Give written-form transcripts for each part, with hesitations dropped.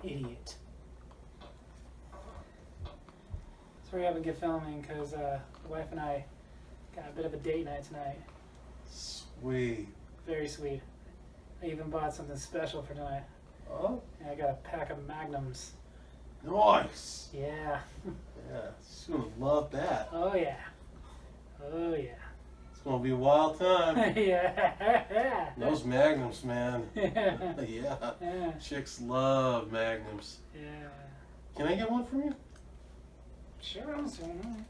idiot. Sorry I haven't get filming because the wife and I got a bit of a date night tonight. Sweet. Very sweet. I even bought something special for tonight. Oh? Yeah, I got a pack of Magnums. Nice. Yeah. Yeah, she's gonna love that. Oh yeah. Oh yeah. It's gonna be a wild time. Yeah. Those Magnums, man. Yeah. Yeah. Chicks love Magnums. Yeah. Can I get one from you? Sure, I'm assuming.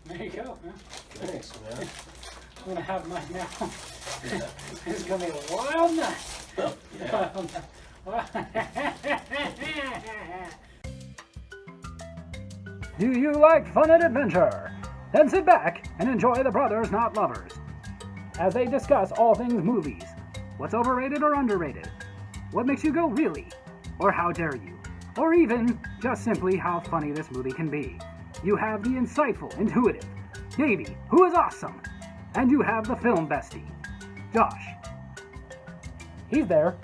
There you go. Man. Thanks, man. I'm gonna have mine now. Yeah. It's gonna be a wild night. Oh, yeah. Do you like fun and adventure? Then sit back and enjoy the Brothers Not Lovers as they discuss all things movies. What's overrated or underrated? What makes you go really? Or how dare you? Or even just simply how funny this movie can be. You have the insightful, intuitive Davey, who is awesome. And you have the film bestie, Josh. He's there.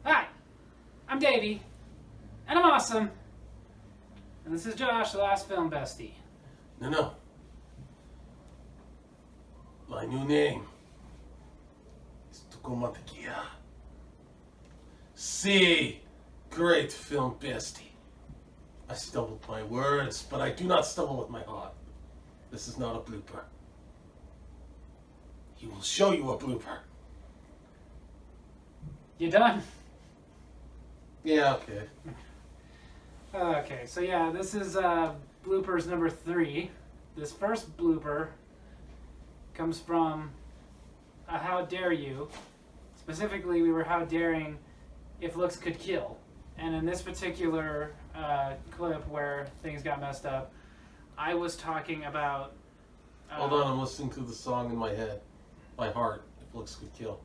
Hi, I'm Davey, and I'm awesome. And this is Josh, the last film bestie. No. My new name is Tukomatakia. See, great film bestie. I stumbled my words, but I do not stumble with my heart. This is not a blooper. He will show you a blooper. You done? Yeah, okay. Okay, so yeah, this is bloopers number 3. This first blooper comes from a How Dare You. Specifically, we were how daring if looks could kill. And in this particular clip where things got messed up, I was talking about... Hold on, I'm listening to the song in my head. By heart, if looks could kill.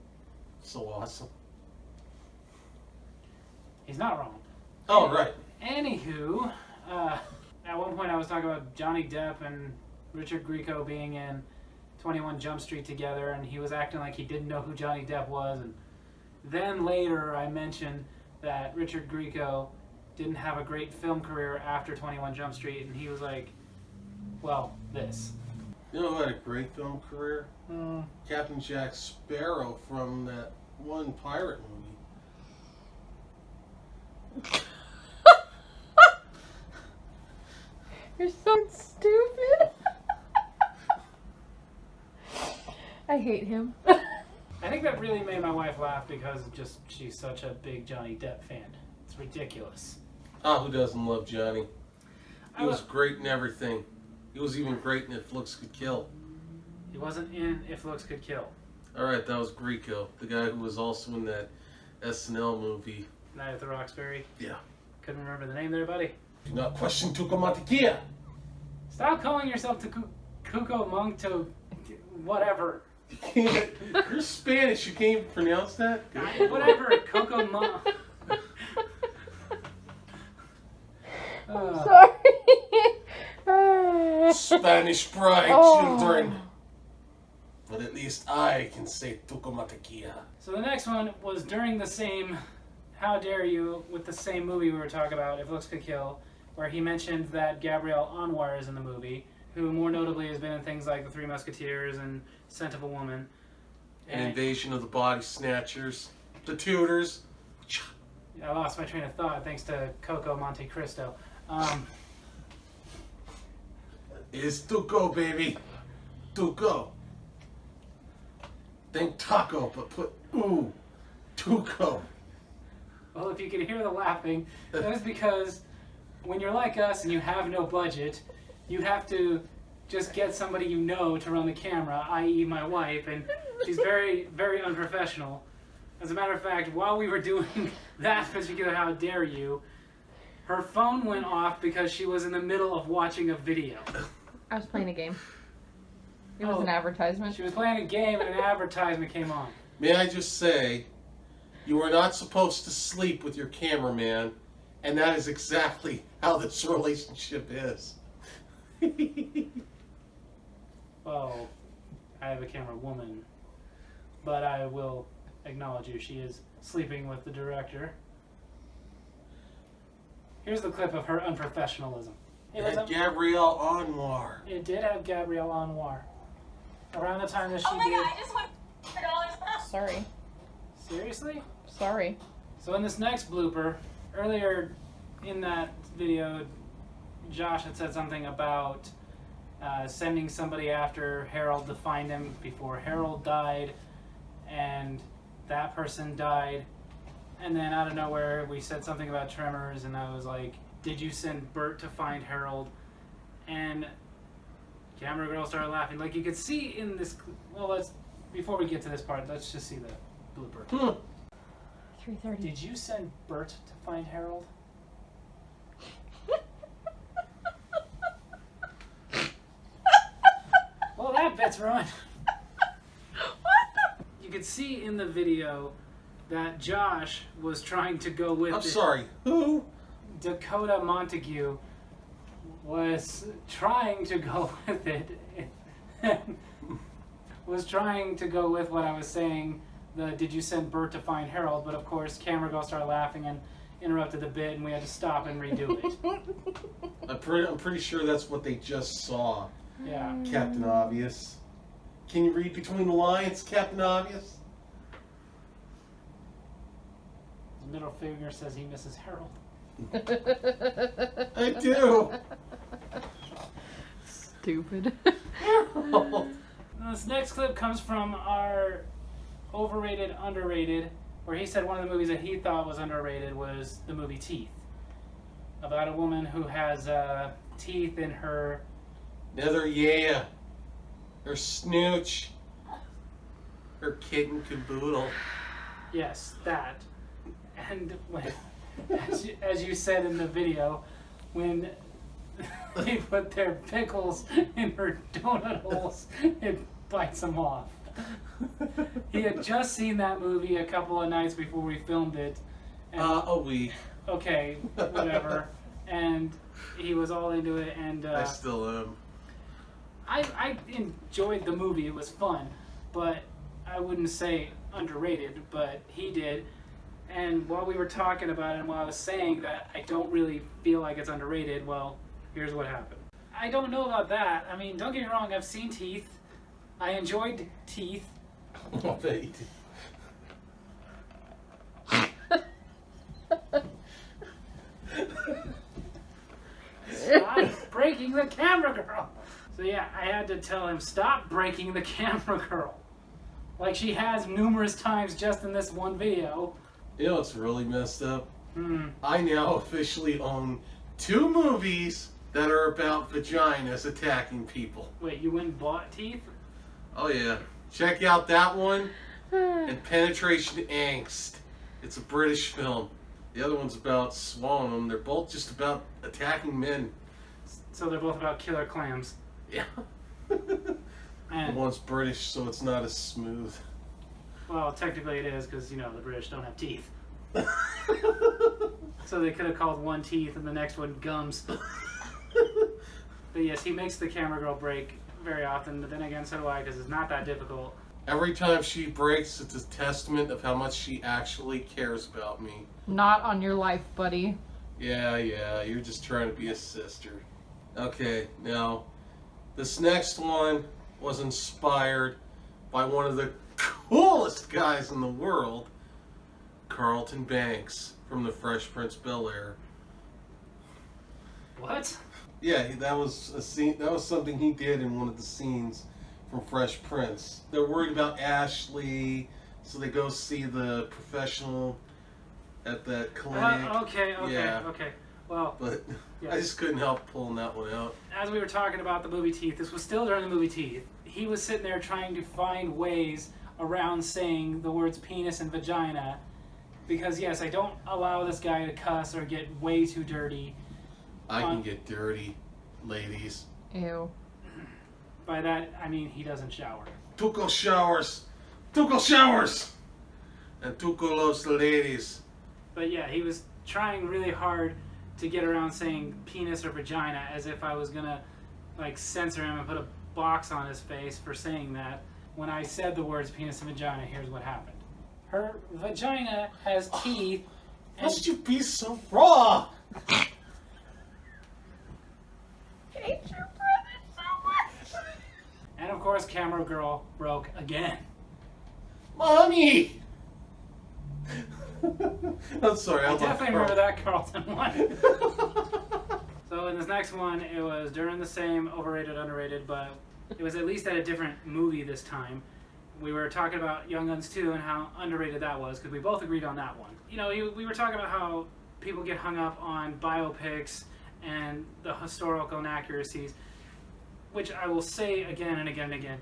So awesome. He's not wrong. Oh, right. Anywho, at one point I was talking about Johnny Depp and Richard Grieco being in 21 Jump Street together, and he was acting like he didn't know who Johnny Depp was. And then later I mentioned that Richard Grieco didn't have a great film career after 21 Jump Street, and he was like, well, this. You know who had a great film career? Captain Jack Sparrow from that one pirate movie. You're so stupid. I hate him. I think that really made my wife laugh because just she's such a big Johnny Depp fan. It's ridiculous. Ah, who doesn't love Johnny? He was great in everything. He was even great in If Looks Could Kill. He wasn't in If Looks Could Kill. Alright, that was Grieco, the guy who was also in that SNL movie. Night at the Roxbury. Yeah. Couldn't remember the name there, buddy. Do not question Tukomatakia. Stop calling yourself Cuco Monto whatever. You're Spanish, you can't even pronounce that? Whatever, Coco Mon. Sorry. Spanish pride, children. But at least I can say Tukomatakia. So the next one was during the same How Dare You with the same movie we were talking about, If Looks Could Kill, where he mentioned that Gabrielle Anwar is in the movie, who more notably has been in things like The Three Musketeers and Scent of a Woman. An Invasion of the Body Snatchers. The Tudors. I lost my train of thought thanks to Coco Monte Cristo. It's Tuco, baby. Tuco. Think taco, but put ooh. Tuco. Well, if you can hear the laughing, that is because when you're like us and you have no budget, you have to just get somebody you know to run the camera, i.e. my wife, and she's very, very unprofessional. As a matter of fact, while we were doing that particular How Dare You, her phone went off because she was in the middle of watching a video. I was playing a game. It was an advertisement. She was playing a game and an advertisement came on. May I just say, you are not supposed to sleep with your cameraman, and that is exactly how this relationship is. Well, I have a camera woman, but I will acknowledge you. She is sleeping with the director. Here's the clip of her unprofessionalism. It had Gabrielle Anwar. It did have Gabrielle Anwar. Around the time that she Oh my did. god, I just want $4. Sorry. Seriously? Sorry. So in this next blooper, earlier in that video, Josh had said something about sending somebody after Harold to find him before Harold died, and that person died. And then out of nowhere, we said something about Tremors, and I was like, did you send Bert to find Harold? And camera girl started laughing. Like you could see in this, well, before we get to this part, let's just see the blooper. 3:30. Did you send Bert to find Harold? Well, that bit's ruined. You could see in the video that Josh was trying to go with I'm sorry, who? Dakota Montague was trying to go with it. Was trying to go with what I was saying, did you send Bert to find Harold? But of course, camera girl started laughing and interrupted the bit, and we had to stop and redo it. I'm pretty sure that's what they just saw. Yeah. Captain Obvious. Can you read between the lines, Captain Obvious? His middle finger says he misses Harold. I do. Stupid. Now, this next clip comes from our overrated, underrated, where he said one of the movies that he thought was underrated was the movie Teeth. About a woman who has teeth in her... Nether, yeah. Her snooch. Her kitten caboodle. Yes, that. And when, as you said in the video, when they put their pickles in her donut holes, it bites them off. He had just seen that movie a couple of nights before we filmed it. And, A week. okay, whatever. And he was all into it, and I still am. I enjoyed the movie. It was fun, but I wouldn't say underrated, but he did. And while we were talking about it, and while I was saying that I don't really feel like it's underrated, well, here's what happened. I don't know about that. I mean, don't get me wrong, I've seen Teeth. I enjoyed Teeth. I bet you did. Stop breaking the camera girl. So yeah, I had to tell him, stop breaking the camera girl. Like she has numerous times just in this one video. You know what's really messed up? I now officially own 2 movies that are about vaginas attacking people. Wait, you went and bought Teeth? Oh yeah. Check out that one and Penetration Angst. It's a British film. The other one's about swallowing them. They're both just about attacking men. So they're both about killer clams. Yeah. The And, one's British, so it's not as smooth. well, technically it is, because, you know, the British don't have teeth. So they could have called one Teeth and the next one Gums. But yes, he makes the camera girl break very often, but then again, so do I, because it's not that difficult. Every time she breaks, it's a testament of how much she actually cares about me. Not on your life, buddy. Yeah, you're just trying to be a sister. Okay, now, this next one was inspired by one of the coolest guys in the world, Carlton Banks from The Fresh Prince of Bel-Air. What? Yeah, that was a scene. That was something he did in one of the scenes from Fresh Prince. They're worried about Ashley, so they go see the professional at that clinic. Okay. Yeah. Well, But yes. I just couldn't help pulling that one out. As we were talking about the movie Teeth, this was still during the movie Teeth. He was sitting there trying to find ways around saying the words penis and vagina. Because, yes, I don't allow this guy to cuss or get way too dirty. I can get dirty, ladies. Ew. By that, I mean he doesn't shower. Tuco showers! Tuco showers! And Tuco loves the ladies. But yeah, he was trying really hard to get around saying penis or vagina, as if I was gonna like censor him and put a box on his face for saying that. When I said the words penis and vagina, here's what happened. Her vagina has teeth. And Must you be so raw? course, Camera Girl broke again. Mommy! I'm sorry, I definitely remember that Carlton one. So in this next one, it was during the same overrated, underrated, but it was at least at a different movie this time. We were talking about Young Guns 2 and how underrated that was, because we both agreed on that one. You know, we were talking about how people get hung up on biopics and the historical inaccuracies, which I will say again and again and again.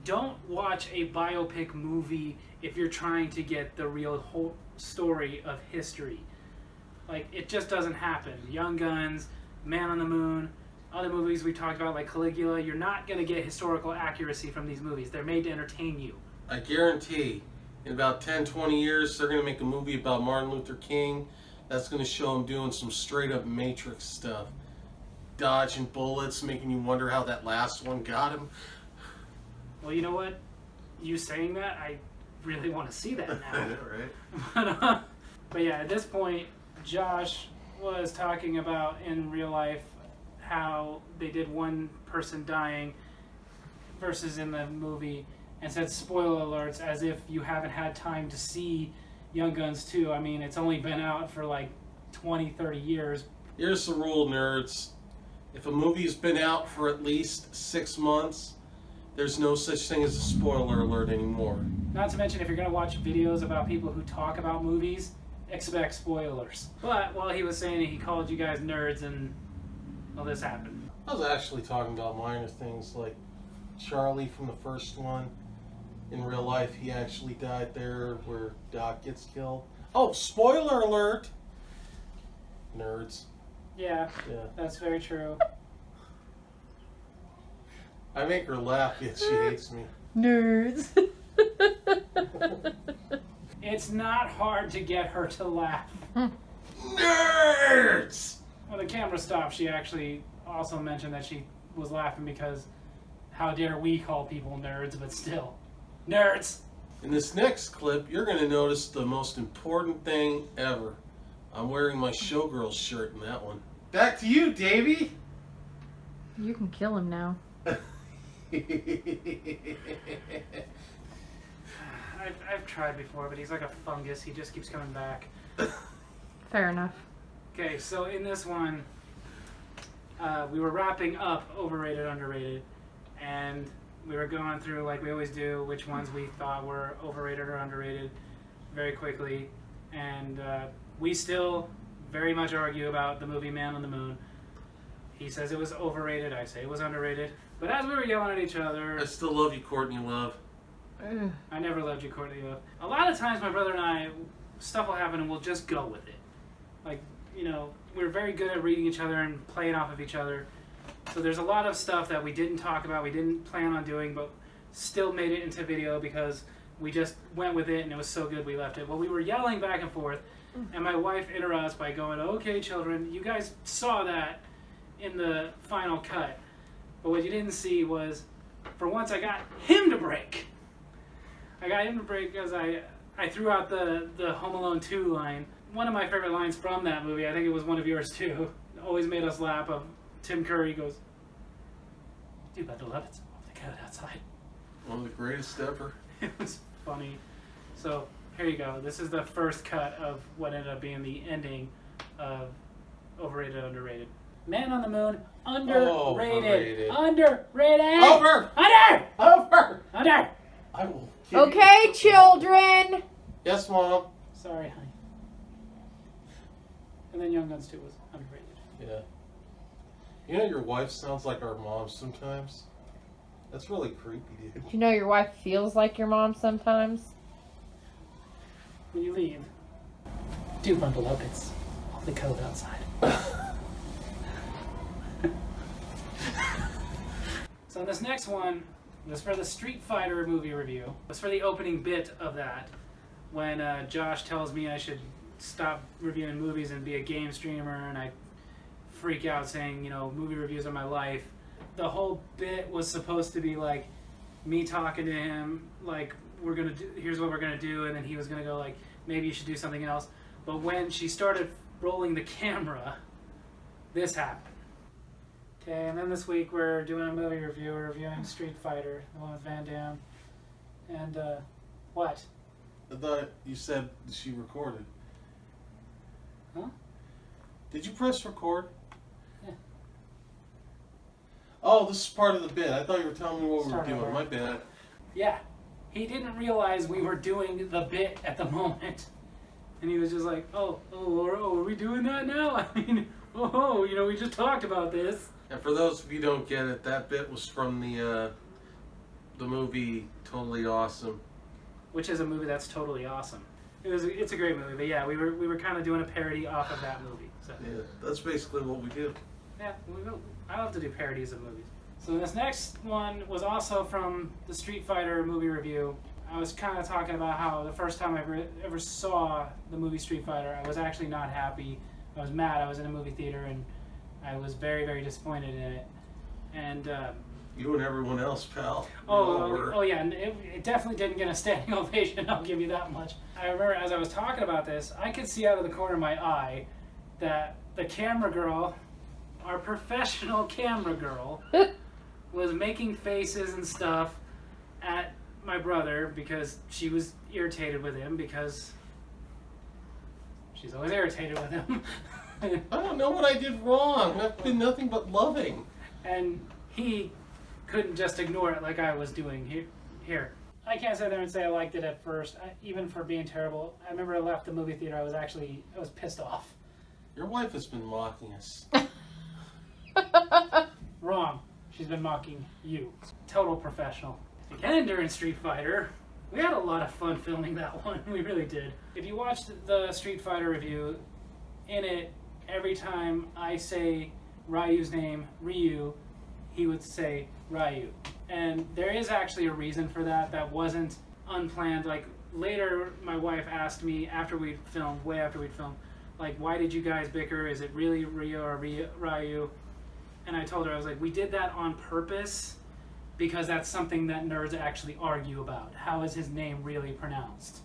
Don't watch a biopic movie if you're trying to get the real whole story of history. Like, it just doesn't happen. Young Guns, Man on the Moon, other movies we talked about like Caligula, you're not going to get historical accuracy from these movies. They're made to entertain you. I guarantee in about 10, 20 years, they're going to make a movie about Martin Luther King that's going to show him doing some straight up Matrix stuff. Dodging bullets, making you wonder how that last one got him. Well, you know what? You saying that, I really want to see that now. I know, right? But yeah, at this point, Josh was talking about in real life how they did one person dying versus in the movie, and said spoiler alerts as if you haven't had time to see Young Guns 2. I mean, it's only been out for like 20, 30 years. Here's the rule, nerds. If a movie's been out for at least 6 months, there's no such thing as a spoiler alert anymore. Not to mention, if you're going to watch videos about people who talk about movies, expect spoilers. But while he was saying it, he called you guys nerds, and well, this happened. I was actually talking about minor things like Charlie from the first one. In real life, he actually died there where Doc gets killed. Oh, spoiler alert! Nerds. Yeah, Yeah. that's very true. I make her laugh, yet she hates me. Nerds. It's not hard to get her to laugh. Nerds! When the camera stopped, she actually also mentioned that she was laughing because how dare we call people nerds, but still. Nerds! In this next clip, you're going to notice the most important thing ever. I'm wearing my Showgirls shirt in that one. Back to you, Davey! You can kill him now. I've tried before, but he's like a fungus. He just keeps coming back. Fair enough. Okay, so in this one, we were wrapping up overrated, underrated, and we were going through, like we always do, which ones we thought were overrated or underrated very quickly. And we still very much argue about the movie Man on the Moon. He says it was overrated, I say it was underrated. But as we were yelling at each other... I still love you, Courtney Love. I never loved you, Courtney Love. A lot of times my brother and I, stuff will happen and we'll just go with it. Like, you know, we're very good at reading each other and playing off of each other. So there's a lot of stuff that we didn't talk about, we didn't plan on doing, but still made it into video because we just went with it and it was so good we left it. Well, we were yelling back and forth, and my wife interrupts by going, "Okay, children, you guys saw that in the final cut." But what you didn't see was, for once I got him to break. I got him to break because I threw out the Home Alone 2 line. One of my favorite lines from that movie, I think it was one of yours too, always made us laugh, of Tim Curry goes, "Do bundle up, it's off the code outside." One of the greatest ever. It was funny. So, here you go. This is the first cut of what ended up being the ending of Overrated, Underrated. Man on the Moon, underrated. Overrated. Underrated. Over! Under! Over! Under! I will kill Okay, you. children. Yes, Mom. Sorry, honey. And then Young Guns 2 was underrated. Yeah. You know your wife sounds like our mom sometimes? That's really creepy, dude. You know your wife feels like your mom sometimes? When you leave, do bundle up, it's off the code outside. So this next one was for the Street Fighter movie review. It was for the opening bit of that, when Josh tells me I should stop reviewing movies and be a game streamer, and I freak out saying, you know, movie reviews are my life. The whole bit was supposed to be like me talking to him, like, here's what we're gonna do, and then he was gonna go like, maybe you should do something else. But when she started rolling the camera, this happened. Okay, and then this week we're doing a movie review. We're reviewing Street Fighter, the one with Van Damme. And, what? I thought you said she recorded. Huh? Did you press record? Yeah. Oh, this is part of the bit. I thought you were telling me what we were Start doing. over. My bad. Yeah. He didn't realize we were doing the bit at the moment. And he was just like, oh, are we doing that now? I mean, we just talked about this. And for those of you who don't get it, that bit was from the movie Totally Awesome. Which is a movie that's totally awesome. It's a great movie, but yeah, we were kind of doing a parody off of that movie. So Yeah, that's basically what we do. yeah, I love to do parodies of movies. So this next one was also from the Street Fighter movie review. I was kind of talking about how the first time I ever saw the movie Street Fighter, I was actually not happy. I was mad. I was in a movie theater and I was very, very disappointed in it. And You and everyone else, pal. oh yeah, and it definitely didn't get a standing ovation, I'll give you that much. I remember as I was talking about this, I could see out of the corner of my eye that the camera girl, our professional camera girl, was making faces and stuff at my brother because she was irritated with him because she's always irritated with him. I don't know what I did wrong. I've been nothing but loving. And he couldn't just ignore it like I was doing here. I can't sit there and say I liked it at first, even for being terrible. I remember I left the movie theater, I was pissed off. Your wife has been mocking us. Wrong. She's been mocking you. Total professional. Again, during Street Fighter, we had a lot of fun filming that one. We really did. If you watched the Street Fighter review, in it, every time I say Ryu's name, Ryu, he would say Ryu. And there is actually a reason for that. That wasn't unplanned. Like, later, my wife asked me way after we'd filmed, like, why did you guys bicker? Is it really Ryu or Ryu? And I told her, I was like, we did that on purpose because that's something that nerds actually argue about. How is his name really pronounced?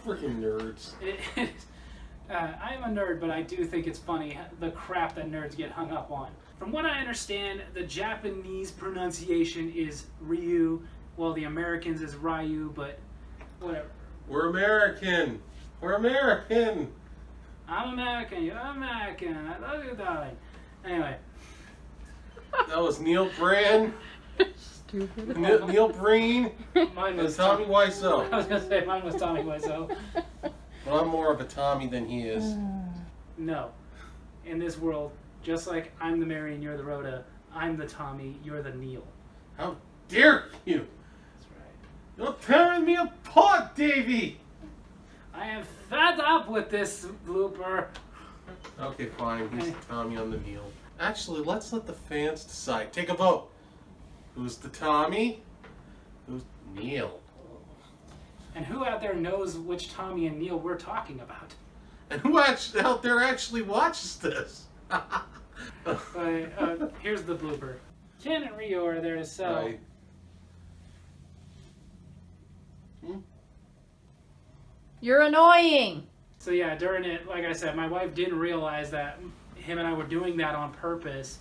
Freaking nerds. I'm a nerd, but I do think it's funny, the crap that nerds get hung up on. From what I understand, the Japanese pronunciation is Ryu, while the Americans is Ryu, but whatever. We're American. We're American. I'm American, you're American, I love you, darling. Anyway. That was Neil Brand. Stupid. Neil Breen. Mine And was Tommy I Wiseau. was going to say, mine was Tommy Wiseau. But I'm more of a Tommy than he is. No. In this world, just like I'm the Mary and you're the Rhoda, I'm the Tommy, you're the Neil. How dare you? That's right. You're tearing me apart, Davey. I am fed up with this blooper. Okay, fine. He's the Tommy, I'm the Neil. Actually, let's let the fans decide. Take a vote. Who's the Tommy? Who's Neil? And who out there knows which Tommy and Neil we're talking about? And who actually out there actually watches this? Here's the blooper. Ken and Ryu are there to sell. Right. You're annoying. So yeah, during it, like I said, my wife didn't realize that him and I were doing that on purpose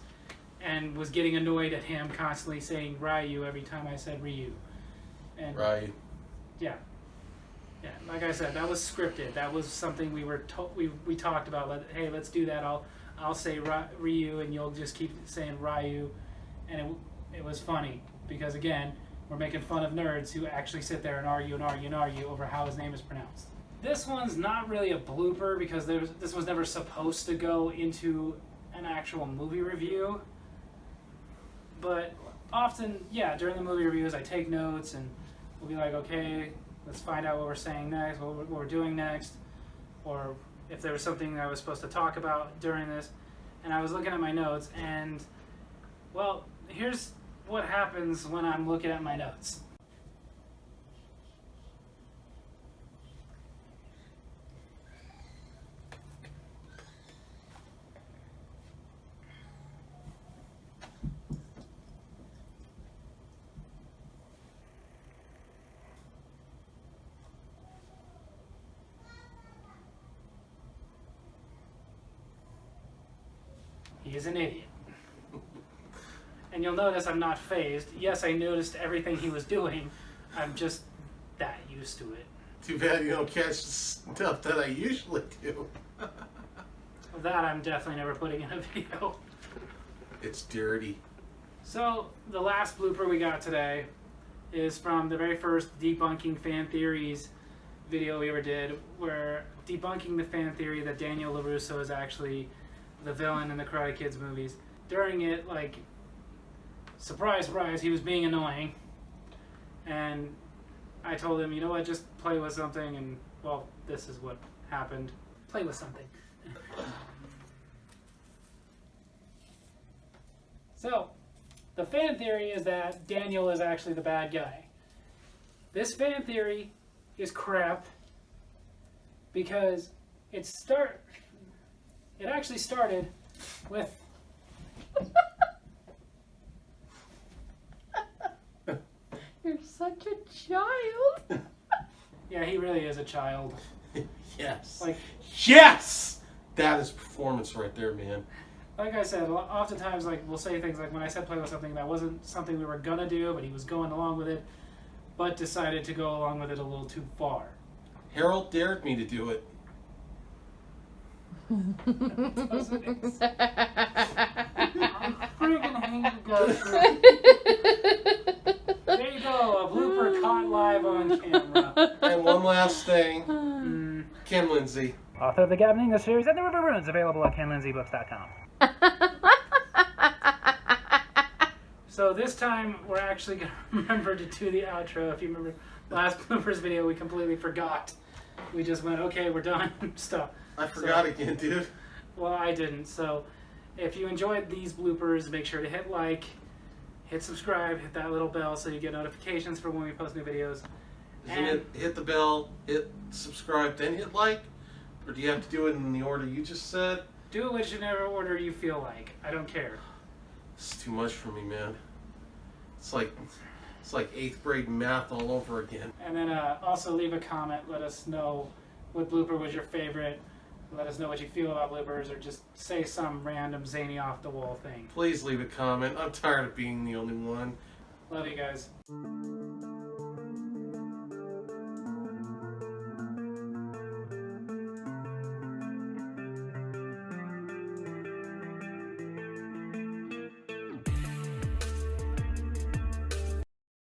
and was getting annoyed at him constantly saying Ryu every time I said Ryu. And Right. yeah. Yeah, like I said, that was scripted. That was something we talked about. Hey, let's do that. I'll say Ryu and you'll just keep saying Ryu. And it was funny because, again, we're making fun of nerds who actually sit there and argue over how his name is pronounced. This one's not really a blooper because this was never supposed to go into an actual movie review. But often, yeah, during the movie reviews, I take notes and we'll be like, okay, let's find out what we're saying next, what we're doing next, or if there was something that I was supposed to talk about during this. And I was looking at my notes and, well, here's what happens when I'm looking at my notes. He is an idiot. And you'll notice I'm not phased. Yes, I noticed everything he was doing. I'm just that used to it. Too bad you don't catch the stuff that I usually do. That I'm definitely never putting in a video. It's dirty. So, the last blooper we got today is from the very first Debunking Fan Theories video we ever did, where debunking the fan theory that Daniel LaRusso is actually the villain in the Karate Kids movies. During it, like, surprise, surprise, he was being annoying. And I told him, you know what, just play with something, and, well, this is what happened. Play with something. So, the fan theory is that Daniel is actually the bad guy. This fan theory is crap because it actually started with You're such a child. yeah, he really is a child. Yes. Like, yes! That is performance right there, man. like I said, oftentimes, like, we'll say things like, when I said play with something, that wasn't something we were gonna do, but he was going along with it, but decided to go along with it a little too far. Harold dared me to do it. I'm friggin' hanging go through. There you go, a blooper caught live on camera. And one last thing. Ken Lindsay. Author of the Gavin English series and the River Runes, available at kenlindsaybooks.com. So this time, we're actually going to remember to do the outro. If you remember last bloopers video, we completely forgot. We just went, okay, we're done, stop. I forgot again, dude. Well, I didn't. So if you enjoyed these bloopers, make sure to hit like, hit subscribe, hit that little bell so you get notifications for when we post new videos. Isn't it hit the bell, hit subscribe, then hit like? Or do you have to do it in the order you just said? Do it whichever order you feel like. I don't care. It's too much for me, man. It's like 8th grade math all over again. And then also leave a comment. Let us know what blooper was your favorite. Let us know what you feel about bloopers, or just say some random zany off the wall thing. Please leave a comment. I'm tired of being the only one. Love you guys.